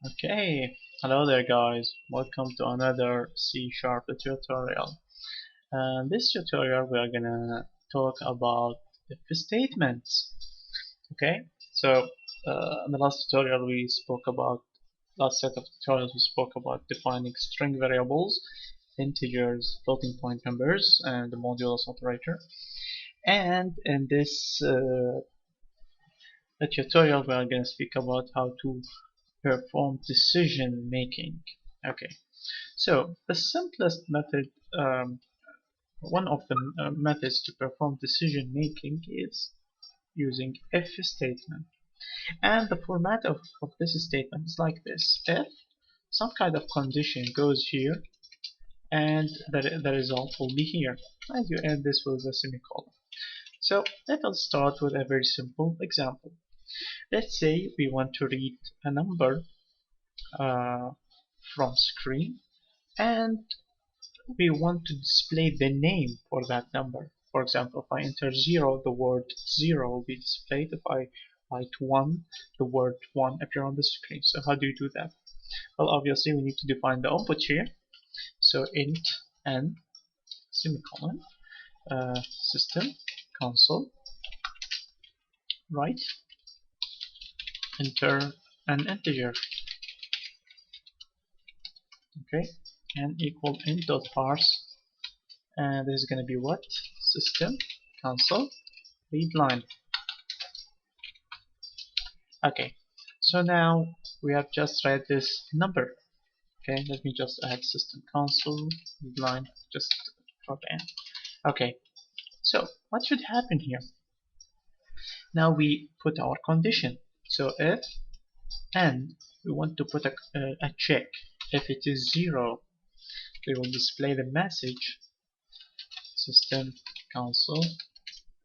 Okay, hello there guys, welcome to another C Sharp tutorial. This tutorial we are gonna talk about if statements. Okay, so in the last tutorial we spoke about, last set of tutorials we spoke about defining string variables, integers, floating point numbers, and the modulus operator. And in this tutorial we are gonna speak about how to perform decision making. Okay. So the simplest method, one of the methods to perform decision making is using if statement. And the format of this statement is like this. If some kind of condition goes here and the result will be here. And you end this with a semicolon. So let us start with a very simple example. Let's say we want to read a number uh, from screen and we want to display the name for that number. For example, if I enter 0, the word 0 will be displayed. If I write 1, the word 1 appear on the screen. So how do you do that? Well, obviously we need to define the output here. So int n semicolon system console write enter an integer, okay, and equal int dot parse, and this is going to be what? System console read line. Okay, so now we have just read this number. Okay, let me just add system console read line, just drop in. Okay, so what should happen here? Now we put our condition. So if and we want to put a check. If it is 0, we will display the message system console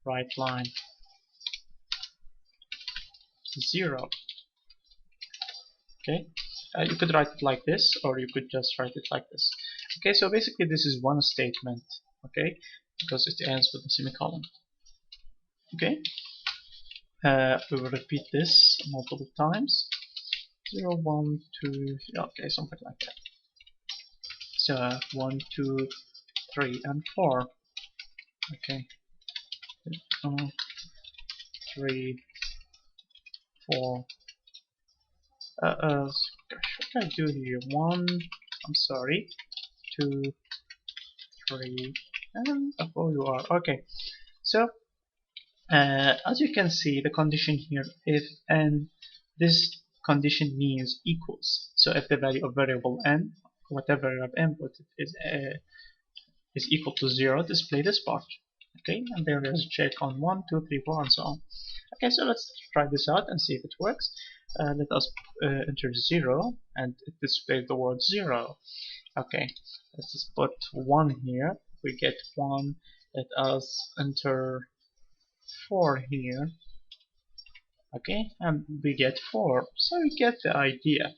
write line 0. Okay, you could write it like this, or you could just write it like this. Okay, so basically this is one statement. Okay, because it ends with a semicolon. Okay, we will repeat this multiple times. 0, 1, 2, okay, something like that. So 1, 2, 3, and 4. Okay, 3, 4. Gosh, what can I do here? 1, I'm sorry, 2, 3, and 4 you are. Okay, so as you can see, the condition here, if and this condition means equals. So if the value of variable n, whatever you have input is equal to 0, display this part. Okay, and there is a check on 1, 2, 3, 4, and so on. Okay, so let's try this out and see if it works. Let us enter 0 and it displays the word 0. Okay, let's just put 1 here. We get 1. Let us enter 4 here. Okay, and we get 4. So we get the idea.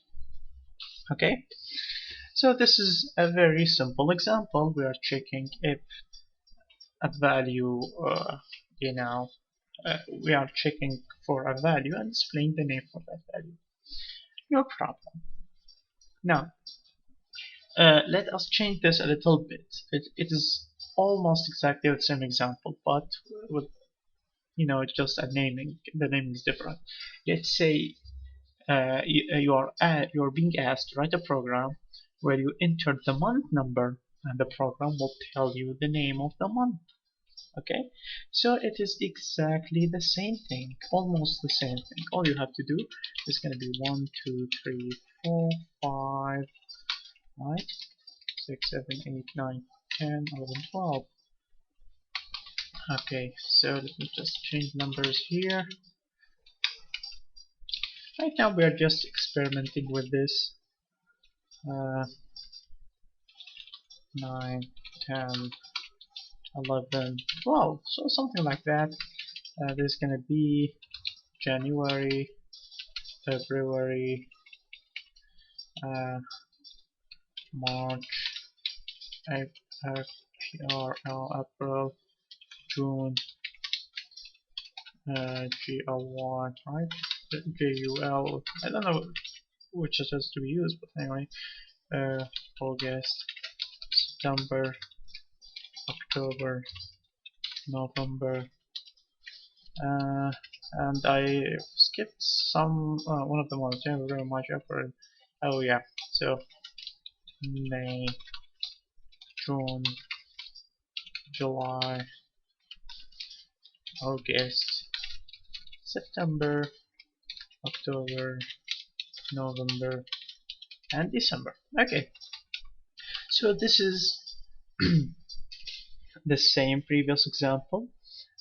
Okay, so this is a very simple example. We are checking if a value, you know, we are checking for a value and displaying the name for that value. No problem. Now, let us change this a little bit. It is almost exactly the same example, but with just a naming. The naming is different. Let's say you're being asked to write a program where you enter the month number, and the program will tell you the name of the month. Okay, so it is exactly the same thing, almost the same thing. All you have to do is going to be 1, 2, 3, 4, 5, right? 6, 7, 8, 9, 10, 11, 12. Okay, so let me just change numbers here. Right now we are just experimenting with this. 9, 10, 11, 12. So something like that. There's gonna be January, February, March, April, June, GL1, right? JUL. I don't know which is has to be used, but anyway, August, September, October, November, uh, and I skipped some one of the months. Thank you very much, April. Oh yeah, so May, June, July, August, September, October, November, and December. Okay, so this is the same previous example.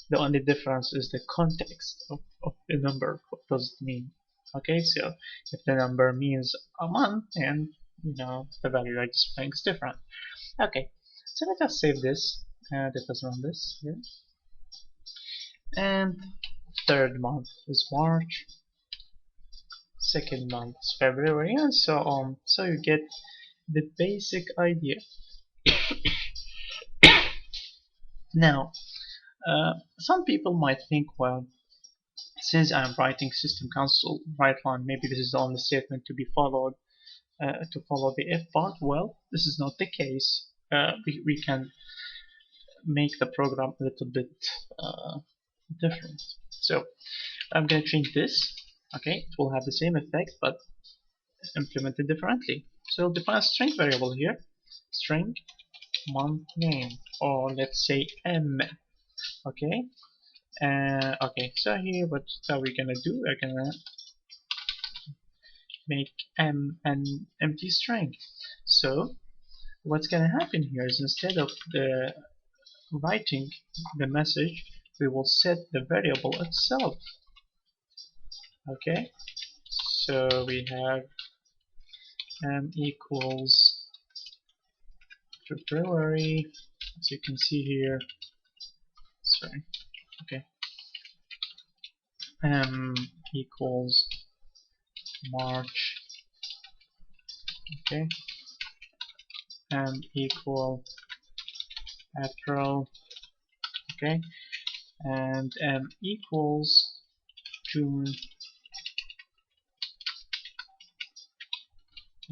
The only difference is the context of the number. What does it mean? Okay, so if the number means a month, and the value I displaying is different. Okay, so let us save this and let us run this here. And third month is March, second month is February, and so on. So you get the basic idea. Now, some people might think, well, since I'm writing system console write line, maybe this is the only statement to be followed to follow the if part. Well, this is not the case. We can make the program a little bit different. So I'm going to change this. Okay, it will have the same effect but implemented differently. So define a string variable here, string month name, or let's say m. Okay, okay. So here, what are we gonna do? We're gonna make m an empty string. So what's gonna happen here is instead of the writing the message, we will set the variable itself. Okay, so we have m equals February, as you can see here. Sorry. Okay, m equals March. Okay, m equal April. Okay, and m equals June,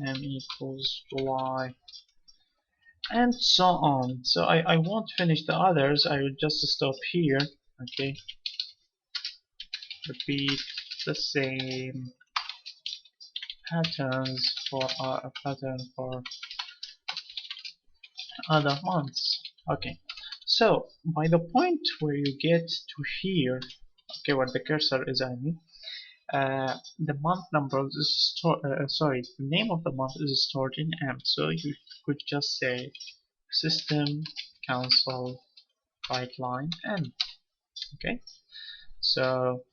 m equals July, and so on. So I won't finish the others, I will just stop here. Okay, repeat the same patterns for a pattern for other months. Okay, so by the point where you get to here, okay, where the cursor is, I mean, the month number is stored, sorry, the name of the month is stored in M. So you could just say system console write line M. Okay, so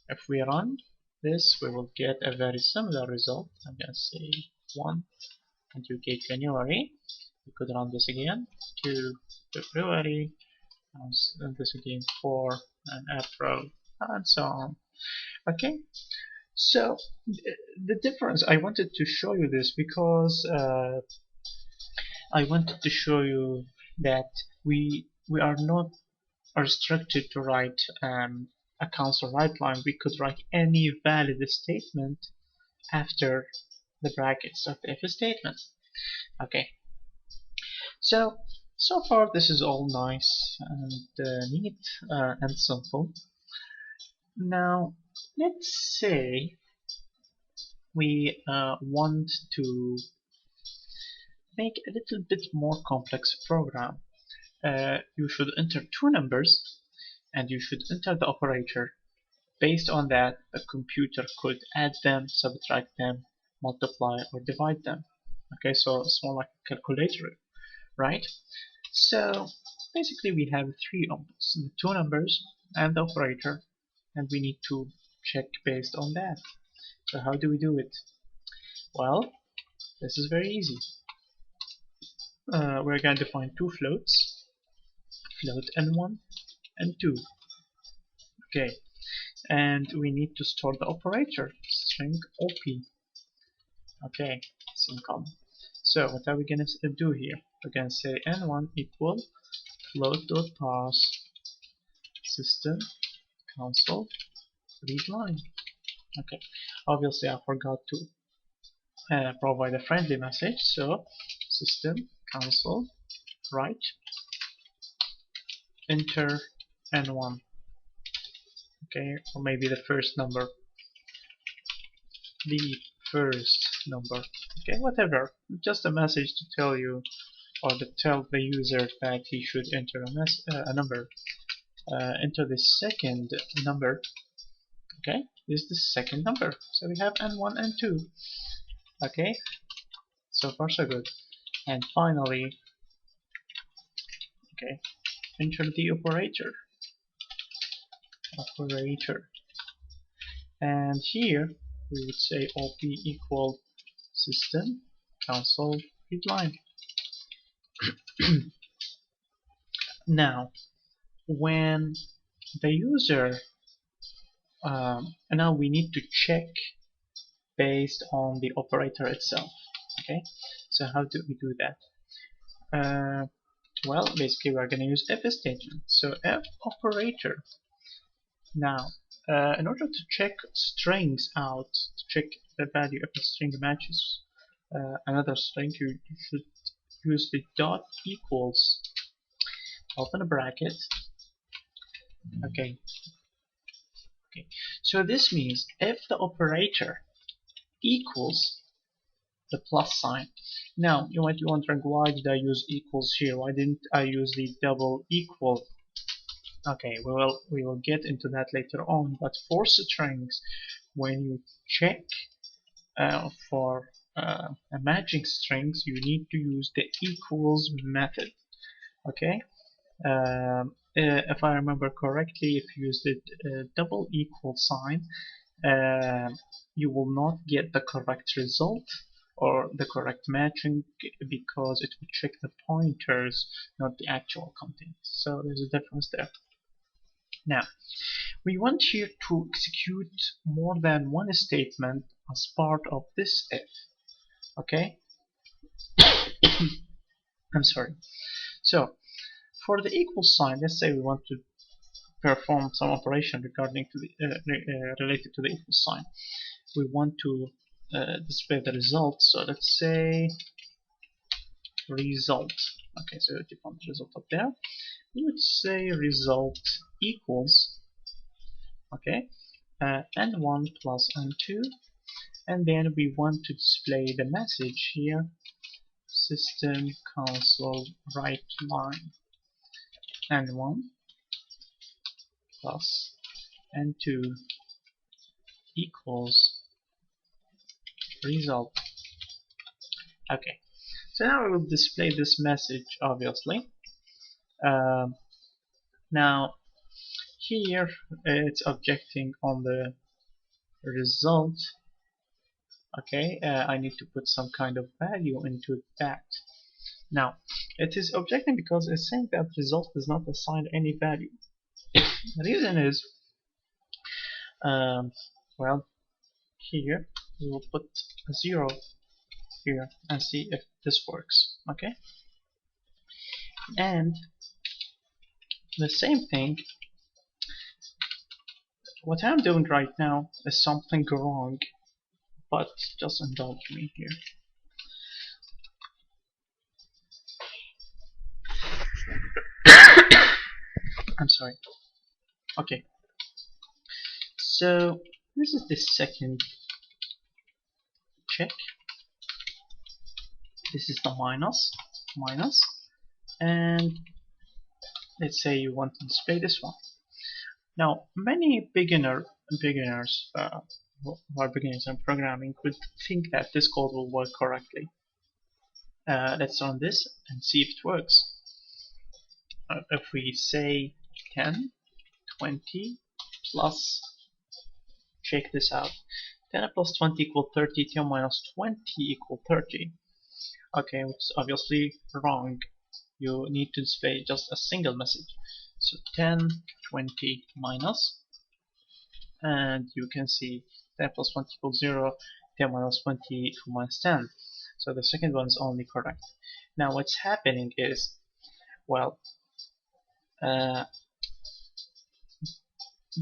if we run this, we will get a very similar result. I'm gonna say 1 and you get January. We could run this again, 2 February, and this again 4 and April, and so on. Okay, so the difference, I wanted to show you this because I wanted to show you that we are not restricted to write a console write line. We could write any valid statement after the brackets of the if statement. Okay, so far this is all nice and neat and simple. Now let's say we want to make a little bit more complex program. You should enter two numbers and you should enter the operator. Based on that, the computer could add them, subtract them, multiply or divide them. Okay, so it's more like a calculator, right? So basically we have three inputs, the two numbers and the operator, and we need to check based on that. So how do we do it? Well, this is very easy. We're going to define two floats, float n1 and 2. Okay, and we need to store the operator, string op. Okay, income. So what are we going to do here? We're going to say n1 equal float.parse system console read line. Okay, obviously I forgot to provide a friendly message. So system console write enter n1, okay, or maybe the first number, okay, whatever, just a message to tell you or to tell the user that he should enter a number. Enter the second number, okay, this is the second number, so we have n1 and 2, okay, so far so good. And finally, okay, enter the operator, and here we would say op equal system console readline. Now when the user and now we need to check based on the operator itself, okay, so how do we do that? Well, basically we're going to use if statement, so if operator. Now in order to check strings out, to check the value if a string matches another string, you should use the dot equals, open a bracket, okay. Okay, so this means if the operator equals the plus sign. Now you might be wondering, why did I use equals here? Why didn't I use the double equal? Okay, we will get into that later on. But for strings, when you check for matching strings, you need to use the equals method. Okay. If I remember correctly, if you use the double equal sign, uh, you will not get the correct result or the correct matching, because it will check the pointers, not the actual content. So there's a difference there. Now we want here to execute more than one statement as part of this if. Okay. I'm sorry. So for the equal sign, let's say we want to perform some operation regarding to the related to the equal sign. We want to display the result, so let's say result. Okay, so define the result up there. We would say result equals, okay, n1 plus n2, and then we want to display the message here, system console write line n1 plus n2 equals result. Okay, so now we will display this message, obviously. Um, Now here it's objecting on the result. Okay, I need to put some kind of value into that. Now it is objecting because it's saying that result is not assigned any value. The reason is, um, well, here we will put a 0 here and see if this works. Okay, and the same thing, what I'm doing right now is something wrong, but just indulge me here. I'm sorry. Okay, so this is the second check. This is the minus, and let's say you want to display this one. Now, many beginners who are beginners in programming would think that this code will work correctly. Let's run this and see if it works. If we say 10, 20 plus, check this out. 10 plus 20 equal 30, 10 minus 20 equal 30. Okay, which is obviously wrong. You need to display just a single message. So 10, 20 minus, and you can see 10 plus 20 equals 0, 10 minus 20 equals minus 10. So the second one is only correct. Now what's happening is, well,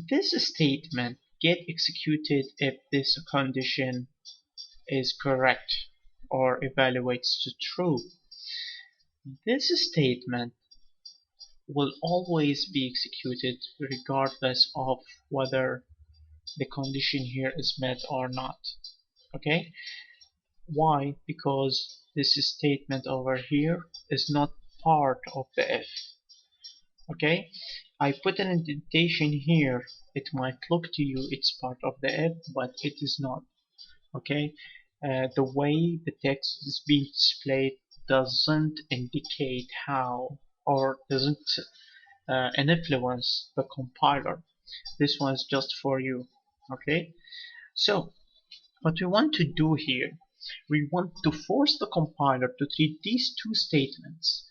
this statement get executed if this condition is correct or evaluates to true, this statement will always be executed regardless of whether the condition here is met or not. Okay? Why? Because this statement over here is not part of the if. Okay? I put an indentation here. It might look to you it's part of the if, but it is not. Okay? The way the text is being displayed doesn't indicate how, or doesn't influence the compiler. This one is just for you. Okay? So what we want to do here, we want to force the compiler to treat these two statements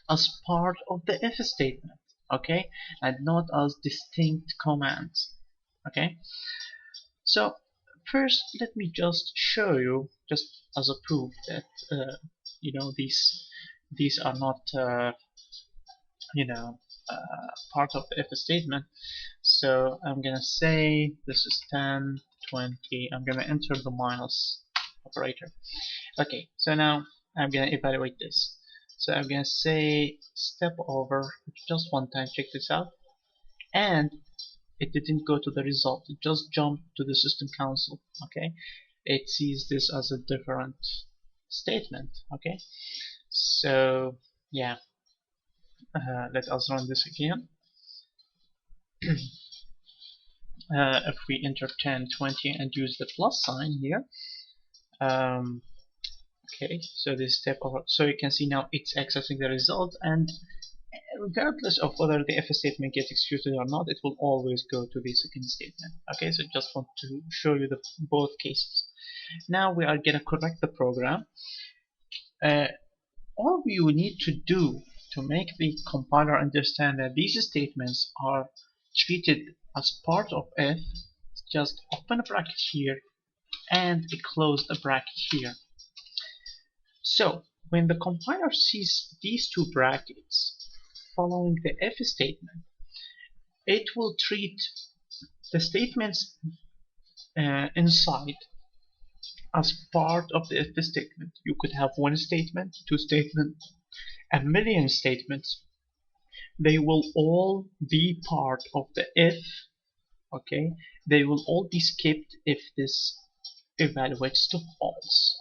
as part of the if statement, okay, and not as distinct commands. Okay, so first let me just show you, just as a proof that these are not you know part of the if statement. So I'm gonna say this is 10, 20. I'm gonna enter the minus operator. Okay, so now I'm gonna evaluate this. So I'm gonna say step over just one time, check this out, and it didn't go to the result, it just jumped to the system console. Okay, it sees this as a different statement. Okay, so yeah, let us run this again. If we enter 10, 20 and use the plus sign here, um, okay, so this step over, so you can see now it's accessing the result, and regardless of whether the if statement gets executed or not, it will always go to the second statement. Okay, so just want to show you the both cases. Now we are going to correct the program. All you need to do to make the compiler understand that these statements are treated as part of if, just open a bracket here and close the bracket here. So when the compiler sees these two brackets following the if statement, it will treat the statements inside as part of the if statement. You could have one statement, two statements, a million statements. They will all be part of the if. Okay, they will all be skipped if this evaluates to false.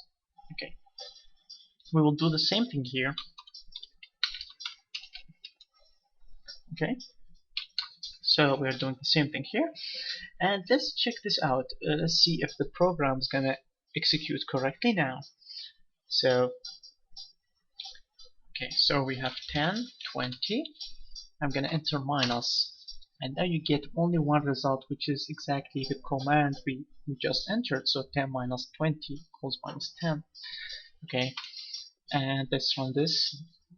Okay, we will do the same thing here. Okay, so we are doing the same thing here, and let's check this out. Let's see if the program is gonna execute correctly now. So okay, so we have 10, 20. I'm gonna enter minus, and now you get only one result, which is exactly the command we just entered. So 10 minus 20 equals minus 10. Okay, and let's run this.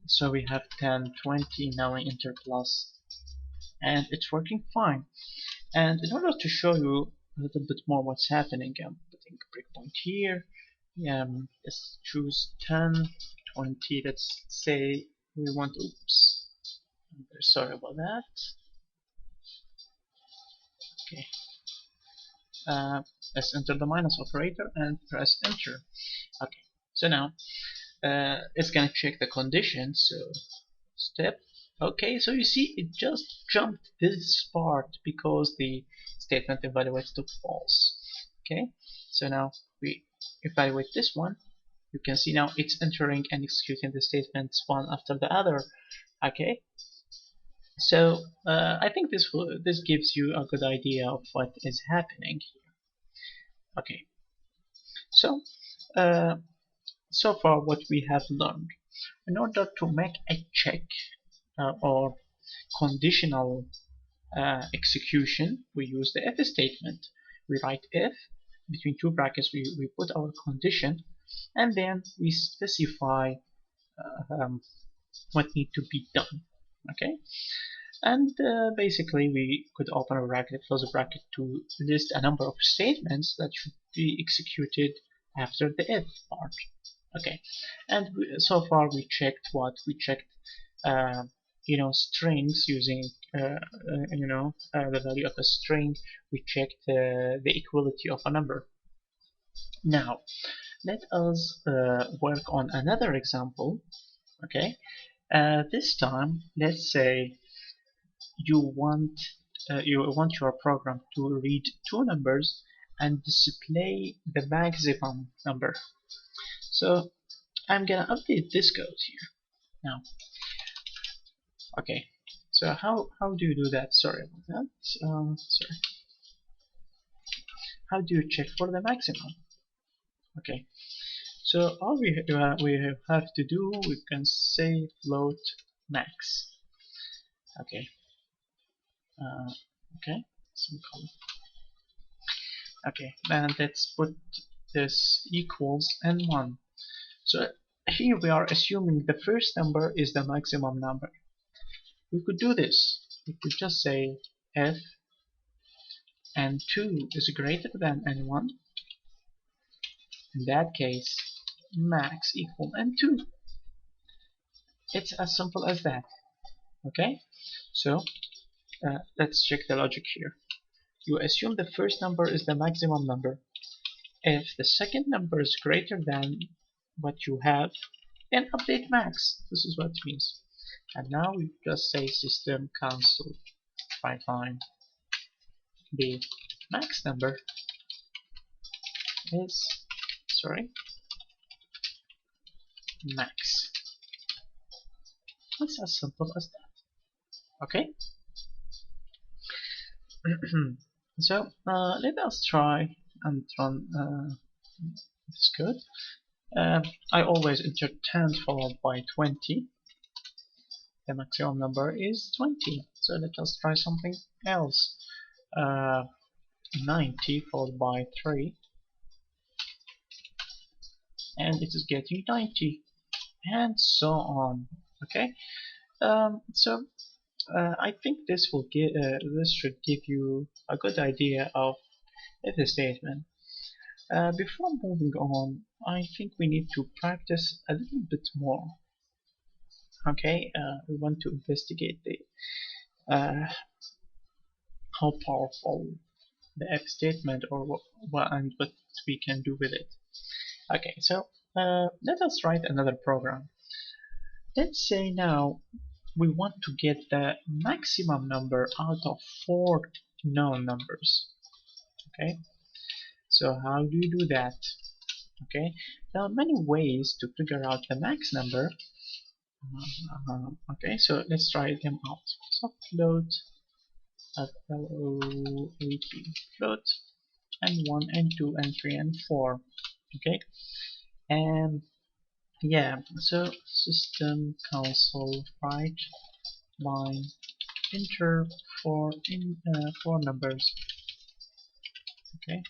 So we have 10, 20. Now we enter plus, and it's working fine. And in order to show you a little bit more what's happening, I'm putting a breakpoint here. Let's choose 10, 20. Let's say we want, oops, I'm very sorry about that. Okay, let's enter the minus operator and press enter. Okay, so now it's gonna check the condition. So step. Okay, so you see it just jumped this part because the statement evaluates to false. Okay, so now we evaluate this one. You can see now it's entering and executing the statements one after the other. Okay, so I think this gives you a good idea of what is happening here. Okay, so uh, so far what we have learned, in order to make a check or conditional execution, we use the if statement. We write if, between two brackets we put our condition, and then we specify what need to be done. Okay, and basically we could open a bracket, close a bracket to list a number of statements that should be executed after the if part. Okay, and so far we checked what we checked. Uh, strings using the value of a string. We checked the equality of a number. Now let us work on another example. Okay, this time let's say you want your program to read two numbers and display the maximum number. So I'm gonna update this code here now. Okay, so how do you do that? Sorry about that. Sorry. How do you check for the maximum? Okay, so all we have to do, we can say float max. Okay, uh, okay, some color. Okay, and let's put this equals n1. So here we are assuming the first number is the maximum number. We could do this. We could just say if n2 is greater than n1. In that case, max equal n2. It's as simple as that. Okay, so let's check the logic here. You assume the first number is the maximum number. If the second number is greater than what you have, then update max. This is what it means. And now we just say system console write line the max number is, sorry, max. It's as simple as that. Okay. So let us try and run this code. I always enter 10 followed by 20. The maximum number is 20. So let us try something else. Uh, 90 followed by 3, and it is getting 90, and so on. Okay. So I think this should give you a good idea of if statement. Before moving on, I think we need to practice a little bit more. Okay, we want to investigate uh, how powerful the if statement or what we can do with it. Okay, so let us write another program. Let's say now we want to get the maximum number out of four known numbers. Okay, so how do you do that? Okay, there are many ways to figure out the max number. Okay, so let's try them out. So float float float and 1 and 2 and 3 and 4. Okay, and yeah, so system console write line enter four numbers. Okay,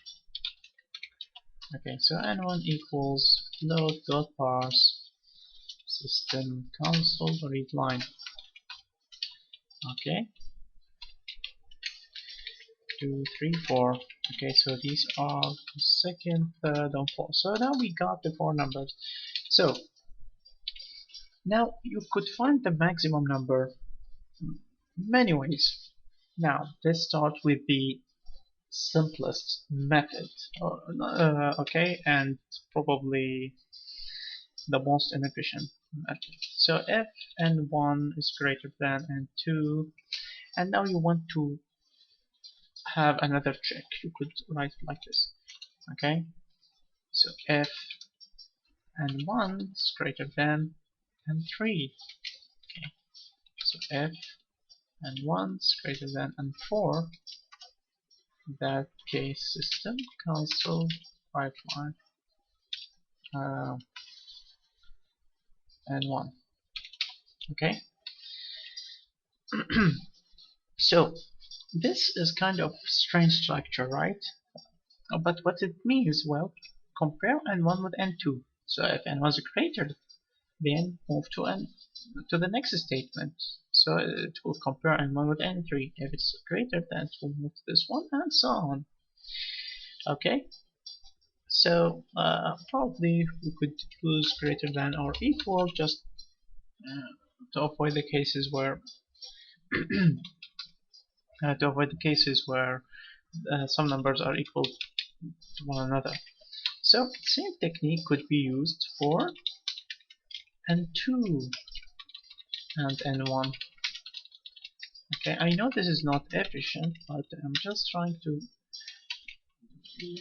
okay, so n1 equals float dot parse system console read line. Okay, 2 3 4. Okay, so these are second, third, and fourth. So now we got the four numbers. So now you could find the maximum number many ways. Now let's start with the simplest method. Okay, and probably the most inefficient method. So if n1 is greater than n2, and now you want to have another check, you could write it like this. Okay, so if n1 is greater than n3. Okay, so if n1 is greater than n4, in that case system console write line n1. Okay, so this is kind of strange structure, right? But what it means, well, compare n1 with n2. So if n was greater, then move to the next statement. So it will compare n1 with n3. If it's greater, then it will move to this one, and so on. Okay. So probably we could use greater than or equal just to avoid the cases where some numbers are equal to one another. So same technique could be used for n2 and n1. Okay, I know this is not efficient, but I'm just trying to,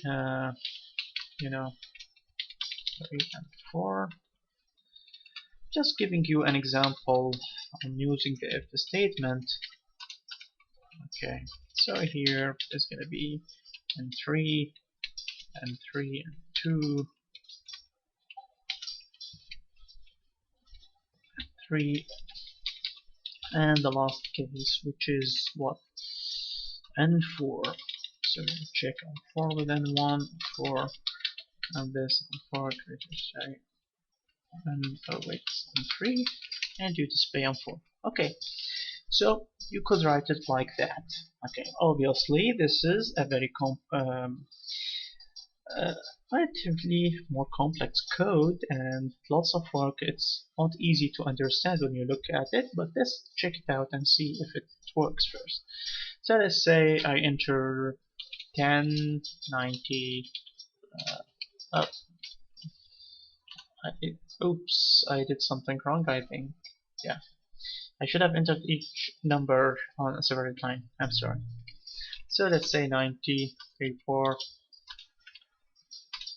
uh, you know, 3 and 4. Just giving you an example. I'm using the if statement. Okay, so here is going to be n3 and 3 and 2, 3, and the last case, which is what? N4. So we check on 4 with N1, 4, and this on 4, say, and oh wait, N3, and you display on 4. Okay, so you could write it like that. Okay, obviously this is a very uh, relatively more complex code and lots of work. It's not easy to understand when you look at it, but let's check it out and see if it works first. So let's say I enter 10, 90. Oh, oops, I did something wrong, I think. Yeah, I should have entered each number on a separate line. I'm sorry. So let's say 90, 34.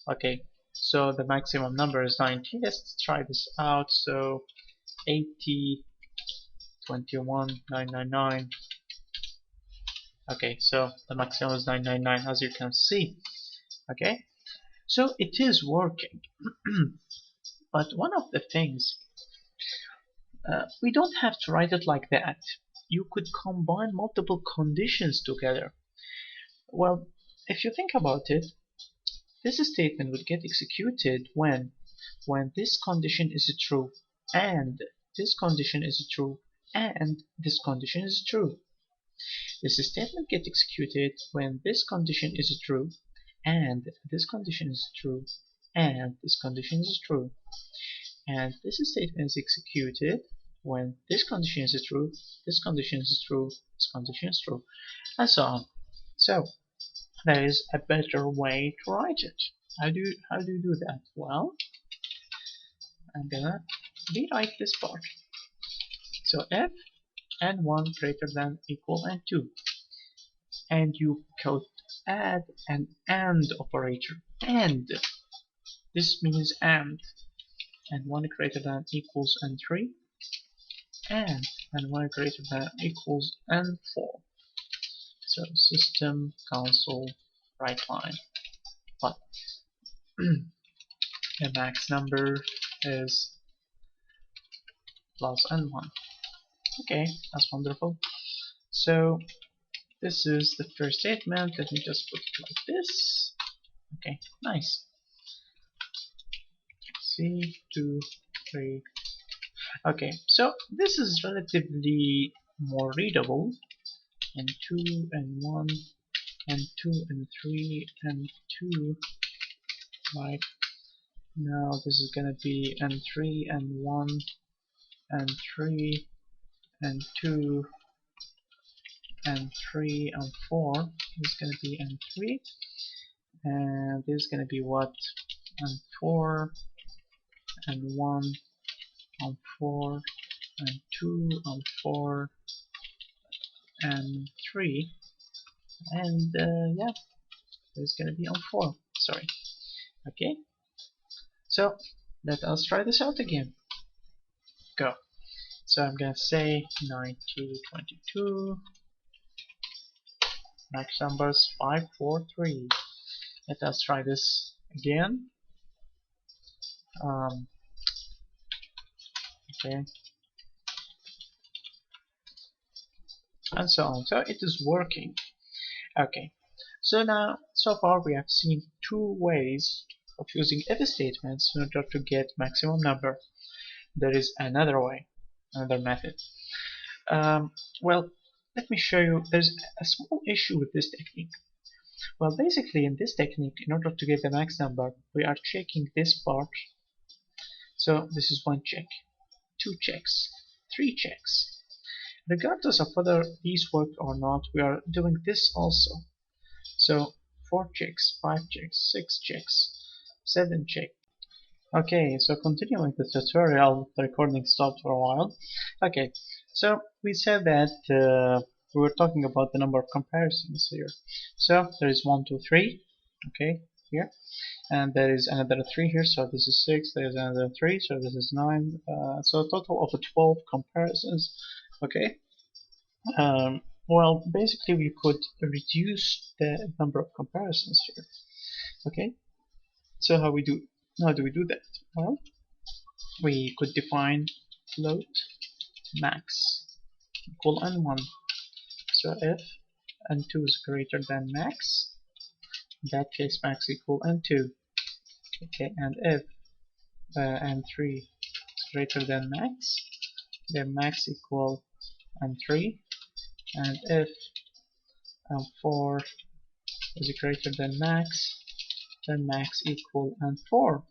Okay, so the maximum number is 90. Let's try this out. So 80, 21, 999. Okay, so the maximum is 999 as you can see. Okay, so it is working. But one of the things, we don't have to write it like that. You could combine multiple conditions together. Well, if you think about it, this statement would get executed when this condition is true, and this condition is true, and this condition is true. This statement gets executed when this condition is true, and this condition is true, and this condition is true. And this statement is executed when this condition is true, this condition is true, this condition is true, and so on. So there is a better way to write it. How do you do that? Well, I'm gonna rewrite this part. So if n1 greater than equal n2, and you could add an AND operator. AND. This means AND. n1 greater than equals n3, and n1 greater than equals n4. So system console write line. But the max number is plus n1. Okay, that's wonderful. So this is the first statement. Let me just put it like this. Okay, nice. C, 2, 3. Okay, so this is relatively more readable. And 2 and 1 and 2 and 3 and 2. Right now, this is gonna be n3 and 1 and 3 and 2 and 3 and 4. This is gonna be n3, and this is gonna be what? And 4 and 1 and 4 and 2 and 4 and 3, and yeah, it's gonna be on 4. Sorry. Okay, so let us try this out again. Go. So I'm gonna say 90, 22. Max numbers 5, 4, 3. Let us try this again. Okay, and so on. So it is working. Okay, so now so far we have seen two ways of using if statements in order to get maximum number. There is another way, another method. Um, well, let me show you. There's a small issue with this technique. Well, basically in this technique, in order to get the max number, we are checking this part. So this is one check, two checks, three checks. Regardless of whether these work or not, we are doing this also. So 4 checks, 5 checks, 6 checks. Save and check. Okay, so continuing the tutorial, the recording stopped for a while. Okay, so we said that we were talking about the number of comparisons here. So there is 1, 2, 3, okay, here, and there is another 3 here, so this is 6, there is another 3, so this is 9, so a total of 12 comparisons, okay. Well, basically we could reduce the number of comparisons here, okay. So how do we do that? Well, we could define float max equal n1. So if n2 is greater than max, in that case max equal n2. Okay, and if n3 is greater than max, then max equal n3, and if n4 is greater than max, then max equal n4.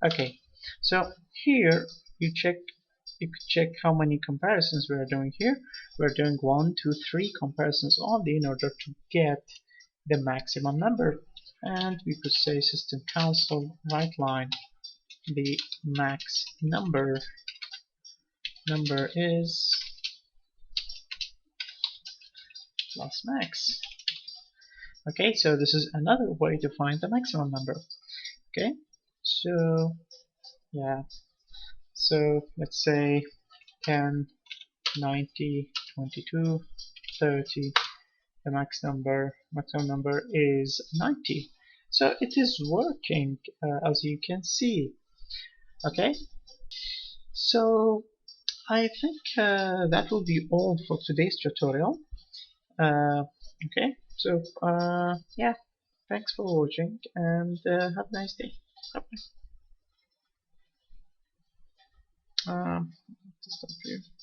Okay, so here you check you could check how many comparisons we are doing here. We're doing 1, 2, 3 comparisons only in order to get the maximum number. And we could say system console right line the max number is plus max. Okay, so this is another way to find the maximum number. Okay, so yeah, so let's say 10, 90, 22, 30. The maximum number is 90. So it is working, as you can see. Okay, so I think that will be all for today's tutorial. Okay, so yeah, thanks for watching and have a nice day. Bye. Stop here.